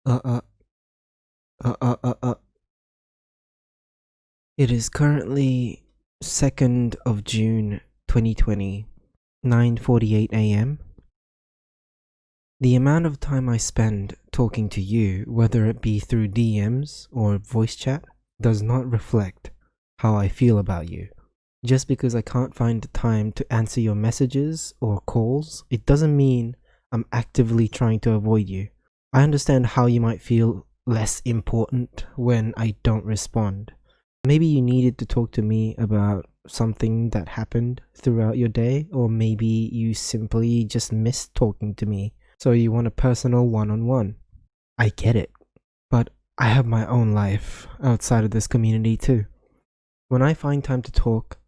Uh, uh, uh, uh, uh, uh. It is currently 2nd of June 2020, 9:48 a.m. The amount of time I spend talking to you, whether it be through DMs or voice chat, does not reflect how I feel about you. Just because I can't find the time to answer your messages or calls, it doesn't mean I'm actively trying to avoid you. I understand how you might feel less important when I don't respond. Maybe you needed to talk to me about something that happened throughout your day, or maybe you simply just missed talking to me, so you want a personal one-on-one. I get it, but I have my own life outside of this community too. When I find time to talk,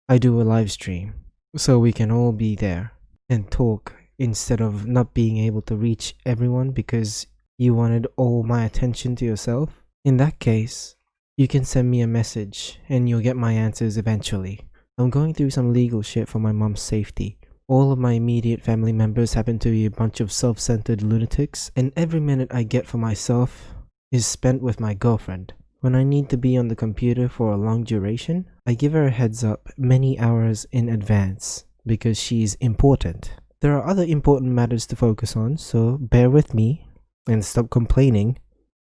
I do a live stream so we can all be there and talk instead of not being able to reach everyone because you wanted all my attention to yourself. In that case, you can send me a message and you'll get my answers eventually. I'm going through some legal shit for my mom's safety. All of my immediate family members happen to be a bunch of self-centered lunatics, and every minute I get for myself is spent with my girlfriend. When I need to be on the computer for a long duration, I give her a heads up many hours in advance because she's important. There are other important matters to focus on, so bear with me and stop complaining.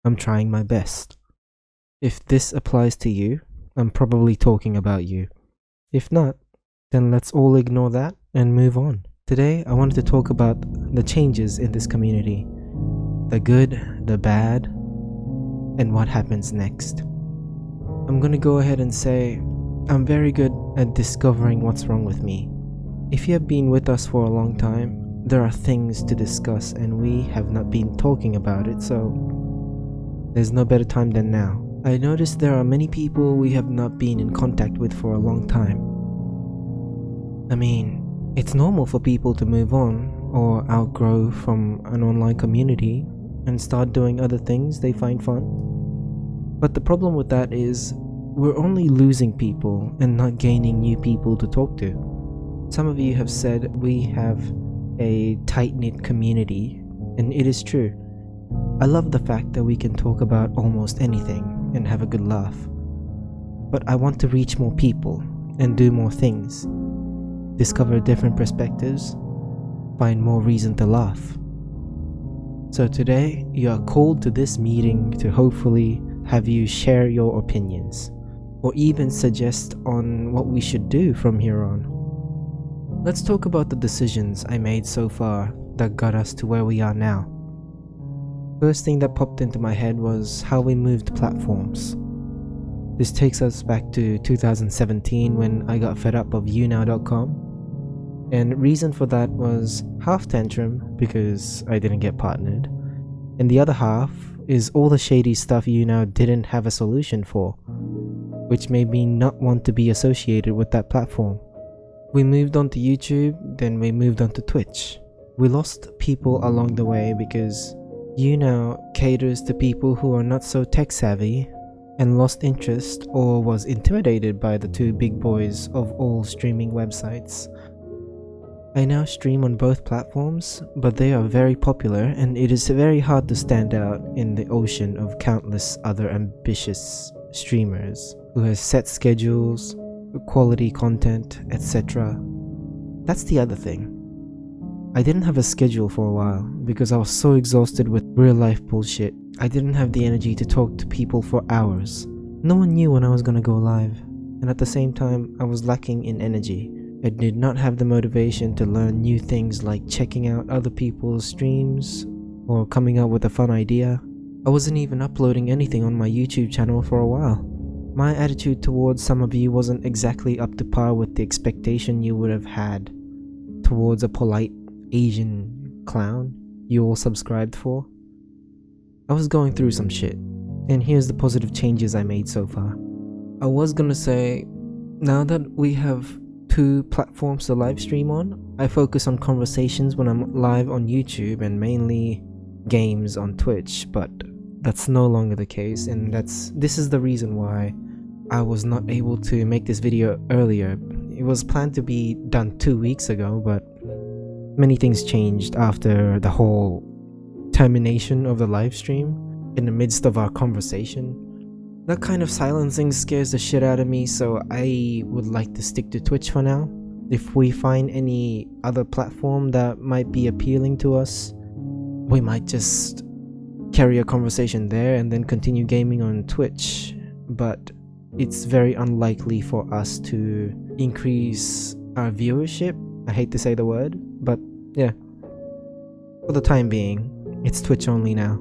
I'm trying my best. If this applies to you, I'm probably talking about you. If not, then let's all ignore that and move on. Today, I wanted to talk about the changes in this community. The good, the bad, and what happens next. I'm gonna go ahead and say I'm very good at discovering what's wrong with me. If you have been with us for a long time, there are things to discuss and we have not been talking about it, so there's no better time than now. I noticed there are many people we have not been in contact with for a long time. I mean, it's normal for people to move on or outgrow from an online community and start doing other things they find fun. But the problem with that is we're only losing people and not gaining new people to talk to. Some of you have said we have a tight-knit community, and it is true. I love the fact that we can talk about almost anything and have a good laugh. But I want to reach more people and do more things. Discover different perspectives, find more reason to laugh. So today, you are called to this meeting to hopefully have you share your opinions, or even suggest on what we should do from here on. Let's talk about the decisions I made so far that got us to where we are now. First thing that popped into my head was how we moved platforms. This takes us back to 2017 when I got fed up of YouNow.com. And reason for that was half tantrum because I didn't get partnered, and the other half is all the shady stuff YouNow didn't have a solution for, which made me not want to be associated with that platform. We moved on to YouTube, then we moved on to Twitch. We lost people along the way because YouNow caters to people who are not so tech savvy and lost interest or was intimidated by the two big boys of all streaming websites. I now stream on both platforms, but they are very popular and it is very hard to stand out in the ocean of countless other ambitious streamers who have set schedules, quality content, etc. That's the other thing. I didn't have a schedule for a while because I was so exhausted with real life bullshit. I didn't have the energy to talk to people for hours. No one knew when I was gonna go live, and at the same time I was lacking in energy. I did not have the motivation to learn new things like checking out other people's streams or coming up with a fun idea. I wasn't even uploading anything on my YouTube channel for a while. My attitude towards some of you wasn't exactly up to par with the expectation you would have had towards a polite Asian clown you all subscribed for. I was going through some shit, and here's the positive changes I made so far. I was gonna say, now that we have two platforms to live stream on, I focus on conversations when I'm live on YouTube and mainly games on Twitch, but that's no longer the case, and this is the reason why I was not able to make this video earlier. It was planned to be done 2 weeks ago, but many things changed after the whole termination of the live stream in the midst of our conversation. That kind of silencing scares the shit out of me, so I would like to stick to Twitch for now. If we find any other platform that might be appealing to us, we might just carry a conversation there and then continue gaming on Twitch. But it's very unlikely for us to increase our viewership. I hate to say the word, but yeah. For the time being, it's Twitch only now.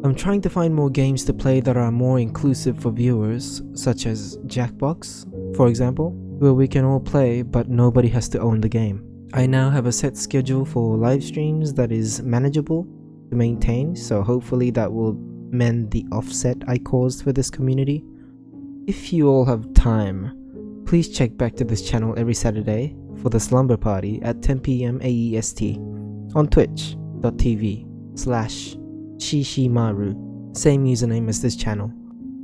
I'm trying to find more games to play that are more inclusive for viewers, such as Jackbox, for example, where we can all play but nobody has to own the game. I now have a set schedule for live streams that is manageable to maintain, so hopefully that will mend the offset I caused for this community. If you all have time, please check back to this channel every Saturday for the slumber party at 10 PM AEST on twitch.tv/Shishimaru, same username as this channel.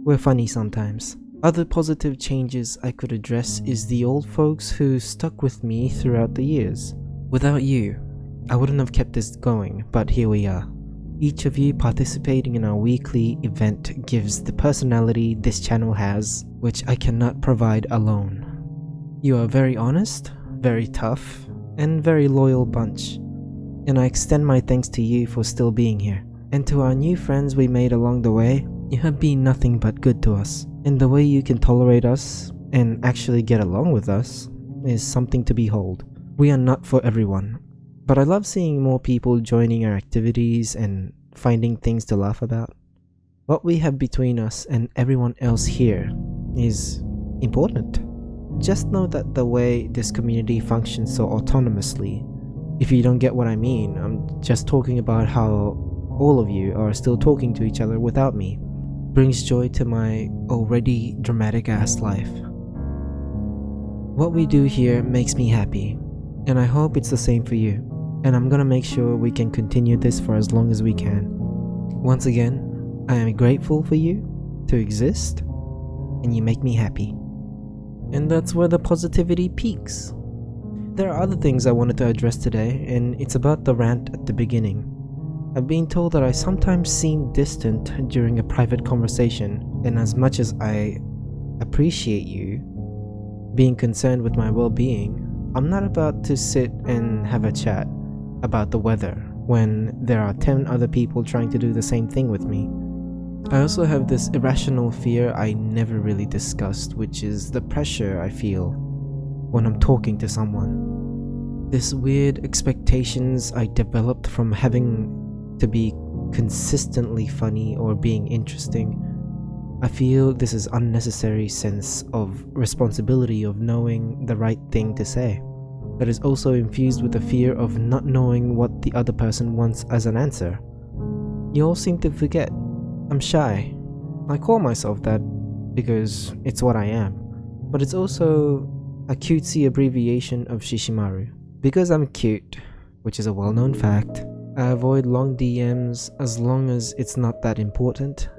We're funny sometimes. Other positive changes I could address is the old folks who stuck with me throughout the years. Without you, I wouldn't have kept this going, but here we are. Each of you participating in our weekly event gives the personality this channel has, which I cannot provide alone. You are very honest, very tough, and very loyal bunch, and I extend my thanks to you for still being here. And to our new friends we made along the way, you have been nothing but good to us, and the way you can tolerate us and actually get along with us is something to behold. We are not for everyone, but I love seeing more people joining our activities and finding things to laugh about. What we have between us and everyone else here is important. Just know that the way this community functions so autonomously, if you don't get what I mean, I'm just talking about how all of you are still talking to each other without me, brings joy to my already dramatic ass life. What we do here makes me happy, and I hope it's the same for you, and I'm gonna make sure we can continue this for as long as we can. Once again, I am grateful for you to exist, and you make me happy. And that's where the positivity peaks. There are other things I wanted to address today, and it's about the rant at the beginning. I've been told that I sometimes seem distant during a private conversation, and as much as I appreciate you being concerned with my well-being, I'm not about to sit and have a chat about the weather when there are 10 other people trying to do the same thing with me. I also have this irrational fear I never really discussed, which is the pressure I feel when I'm talking to someone. This weird expectations I developed from having to be consistently funny or being interesting. I feel this is unnecessary sense of responsibility of knowing the right thing to say, that is also infused with the fear of not knowing what the other person wants as an answer. You all seem to forget I'm shy. I call myself that because it's what I am, but it's also a cutesy abbreviation of Shishimaru. Because I'm cute, which is a well-known fact, I avoid long DMs as long as it's not that important,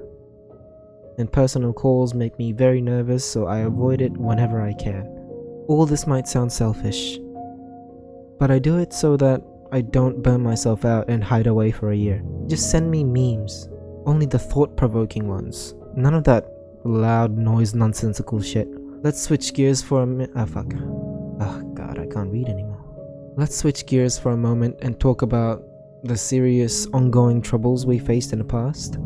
and personal calls make me very nervous, so I avoid it whenever I can. All this might sound selfish, but I do it so that I don't burn myself out and hide away for a year. Just send me memes, only the thought-provoking ones, none of that loud noise nonsensical shit. Let's switch gears for a minute. Oh god, I can't read anymore. Let's switch gears for a moment and talk about the serious ongoing troubles we faced in the past.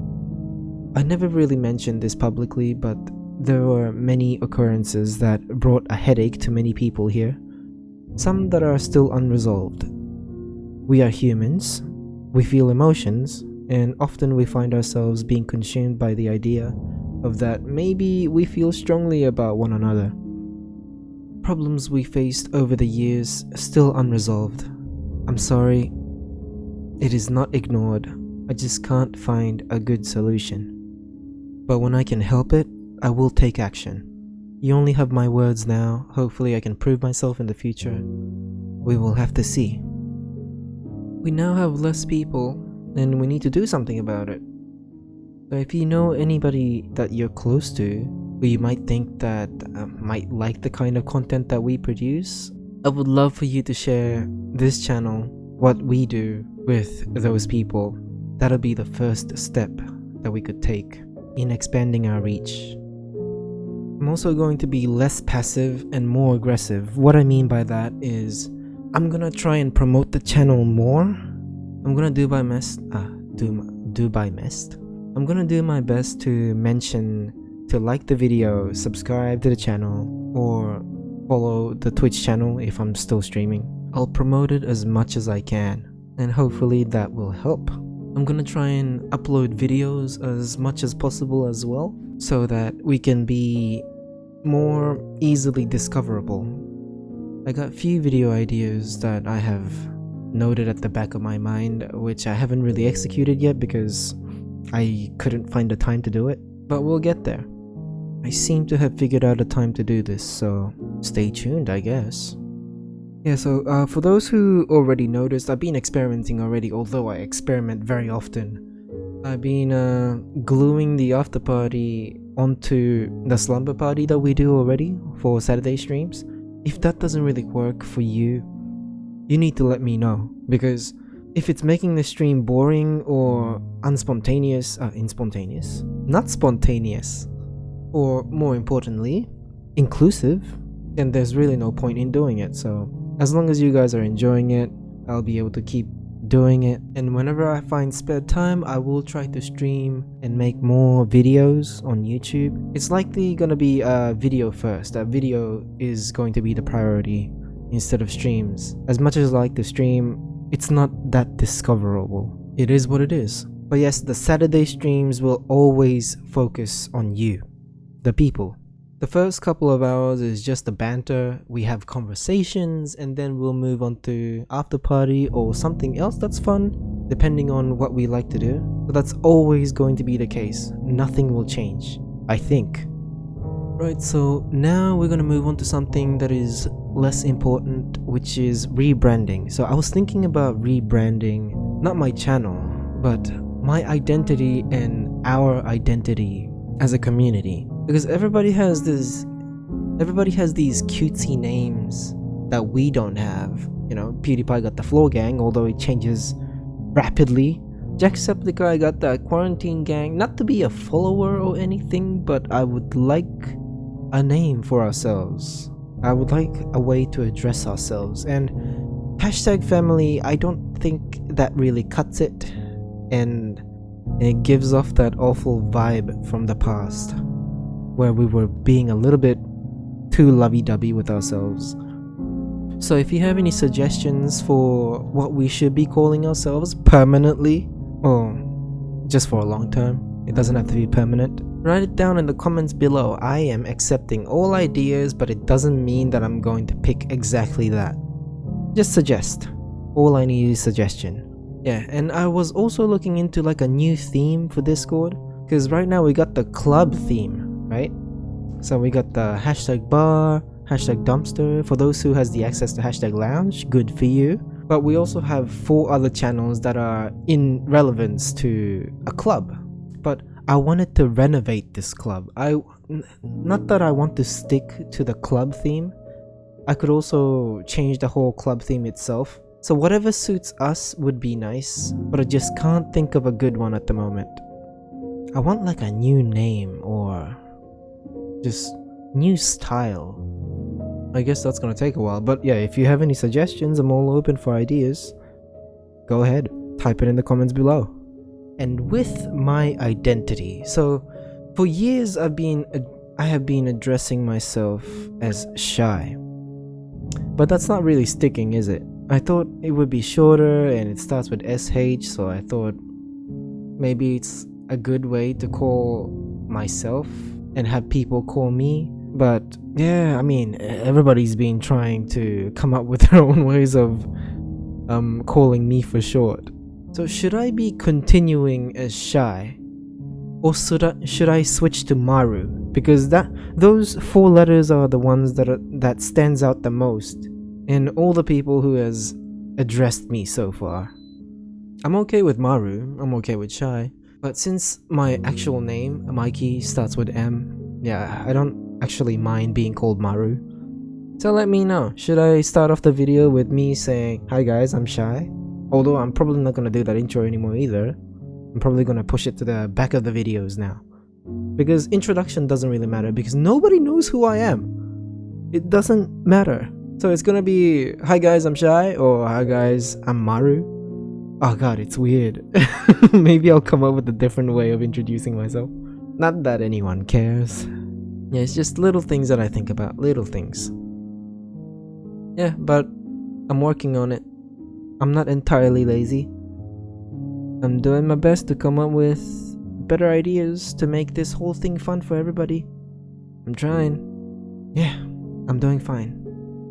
I never really mentioned this publicly, but there were many occurrences that brought a headache to many people here, some that are still unresolved. We are humans, we feel emotions, and often we find ourselves being consumed by the idea of that maybe we feel strongly about one another. Problems we faced over the years still unresolved. I'm sorry, it is not ignored, I just can't find a good solution. But when I can help it, I will take action. You only have my words now, hopefully I can prove myself in the future. We will have to see. We now have less people, and we need to do something about it. So if you know anybody that you're close to, who you might think that might like the kind of content that we produce, I would love for you to share this channel, what we do, with those people. that'll be the first step that we could take in expanding our reach. I'm also going to be less passive and more aggressive. What I mean by that is I'm gonna try and promote the channel more. I'm gonna do my best. I'm gonna do my best to mention to like the video, subscribe to the channel, or follow the Twitch channel if I'm still streaming. I'll promote it as much as I can, and hopefully that will help. I'm gonna try and upload videos as much as possible as well, so that we can be more easily discoverable. I got a few video ideas that I have noted at the back of my mind, which I haven't really executed yet because I couldn't find the time to do it, but we'll get there. I seem to have figured out a time to do this, so stay tuned, I guess. Yeah, so for those who already noticed, I've been experimenting already, although I experiment very often. I've been gluing the after party onto the slumber party that we do already for Saturday streams. If that doesn't really work for you, you need to let me know, because if it's making the stream boring or not spontaneous, or more importantly, inclusive, then there's really no point in doing it. So as long as you guys are enjoying it, I'll be able to keep doing it, and whenever I find spare time, I will try to stream and make more videos on YouTube. It's likely gonna be video first. That video is going to be the priority instead of streams. As much as I like to stream, it's not that discoverable. It is what it is. But yes, the Saturday streams will always focus on you, the people. The first couple of hours is just the banter, we have conversations, and then we'll move on to after party or something else that's fun, depending on what we like to do. But that's always going to be the case. Nothing will change, I think. Right, so now we're gonna move on to something that is less important, which is rebranding. So I was thinking about rebranding, not my channel, but my identity and our identity as a community. Because everybody has these cutesy names that we don't have. You know, PewDiePie got the Floor Gang, although it changes rapidly. Jacksepticeye got the Quarantine Gang. Not to be a follower or anything, but I would like a name for ourselves. I would like a way to address ourselves. And hashtag family, I don't think that really cuts it. And it gives off that awful vibe from the past, where we were being a little bit too lovey-dovey with ourselves. So if you have any suggestions for what we should be calling ourselves permanently, or just for a long term, it doesn't have to be permanent, write it down in the comments below. I am accepting all ideas, but it doesn't mean that I'm going to pick exactly that. Just suggest. All I need is suggestion. Yeah, and I was also looking into like a new theme for Discord, because right now we got the club theme, right? So we got the hashtag bar, hashtag dumpster. For those who has the access to hashtag lounge, good for you. But we also have 4 other channels that are in relevance to a club. But I wanted to renovate this club. Not that I want to stick to the club theme. I could also change the whole club theme itself. So whatever suits us would be nice, but I just can't think of a good one at the moment. I want like a new name or just new style. I guess that's gonna take a while, but yeah, if you have any suggestions, I'm all open for ideas. Go ahead, type it in the comments below. And with my identity, so for years I have been addressing myself as shy, but that's not really sticking, is it? I thought it would be shorter and it starts with SH, so I thought maybe it's a good way to call myself and have people call me. But yeah, I mean, everybody's been trying to come up with their own ways of calling me for short. So should I be continuing as shy, or should I switch to Maru? Because those 4 letters are the ones that stands out the most in all the people who has addressed me so far. I'm okay with Maru, I'm okay with shy, but since my actual name, Mikey, starts with M, yeah, I don't actually mind being called Maru. So let me know, should I start off the video with me saying, "Hi guys, I'm shy"? Although I'm probably not gonna do that intro anymore either. I'm probably gonna push it to the back of the videos now. Because introduction doesn't really matter because nobody knows who I am. It doesn't matter. So it's gonna be, hi guys, I'm Shy, or hi guys, I'm Maru. Oh god, it's weird. Maybe I'll come up with a different way of introducing myself. Not that anyone cares. Yeah, it's just little things that I think about. Little things. Yeah, but I'm working on it. I'm not entirely lazy. I'm doing my best to come up with better ideas to make this whole thing fun for everybody. I'm trying. Yeah, I'm doing fine.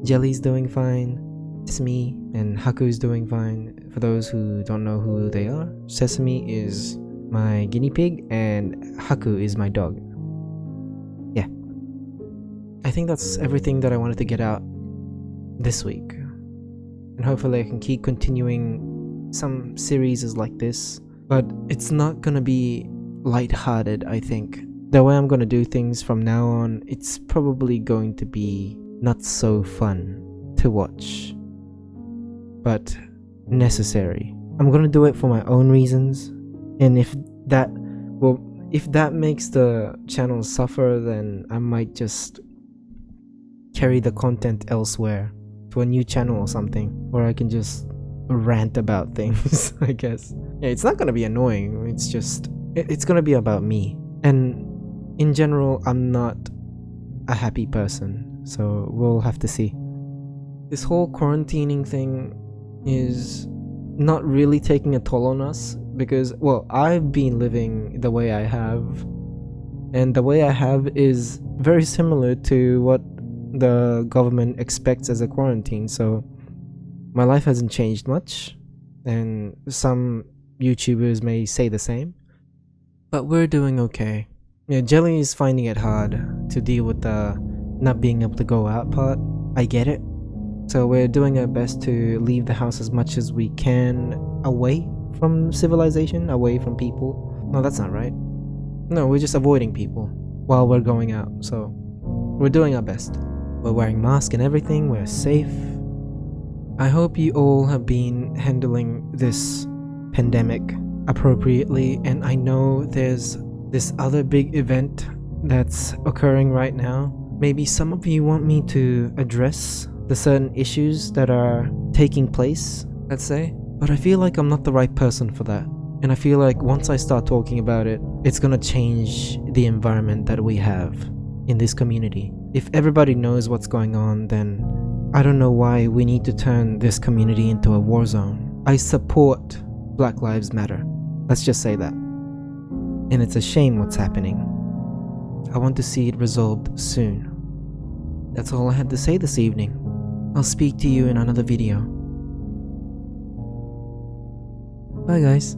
Jelly's doing fine. Sesame and Haku's doing fine. For those who don't know who they are, Sesame is my guinea pig and Haku is my dog. Yeah. I think that's everything that I wanted to get out this week. And hopefully I can keep continuing some series like this. But it's not gonna be lighthearted, I think. The way I'm gonna do things from now on, it's probably going to be not so fun to watch, but necessary. I'm gonna do it for my own reasons, and if that makes the channel suffer, then I might just carry the content elsewhere to a new channel or something, where I can just rant about things. I guess. Yeah, it's not gonna be annoying. It's just it's gonna be about me, and in general, I'm not a happy person. So we'll have to see. This whole quarantining thing is not really taking a toll on us because, well, I've been living the way I have, and the way I have is very similar to what the government expects as a quarantine. So my life hasn't changed much, and some YouTubers may say the same, but we're doing okay. Yeah, Jelly is finding it hard to deal with the not being able to go out part. I get it. So we're doing our best to leave the house as much as we can away from civilization, away from people. No, that's not right. No, we're just avoiding people while we're going out. So we're doing our best. We're wearing masks and everything. We're safe. I hope you all have been handling this pandemic appropriately, and I know there's this other big event that's occurring right now. Maybe some of you want me to address the certain issues that are taking place, let's say, but I feel like I'm not the right person for that. And I feel like once I start talking about it, it's gonna change the environment that we have in this community. If everybody knows what's going on, then I don't know why we need to turn this community into a war zone. I support Black Lives Matter. Let's just say that. And it's a shame what's happening. I want to see it resolved soon. That's all I had to say this evening. I'll speak to you in another video. Bye guys.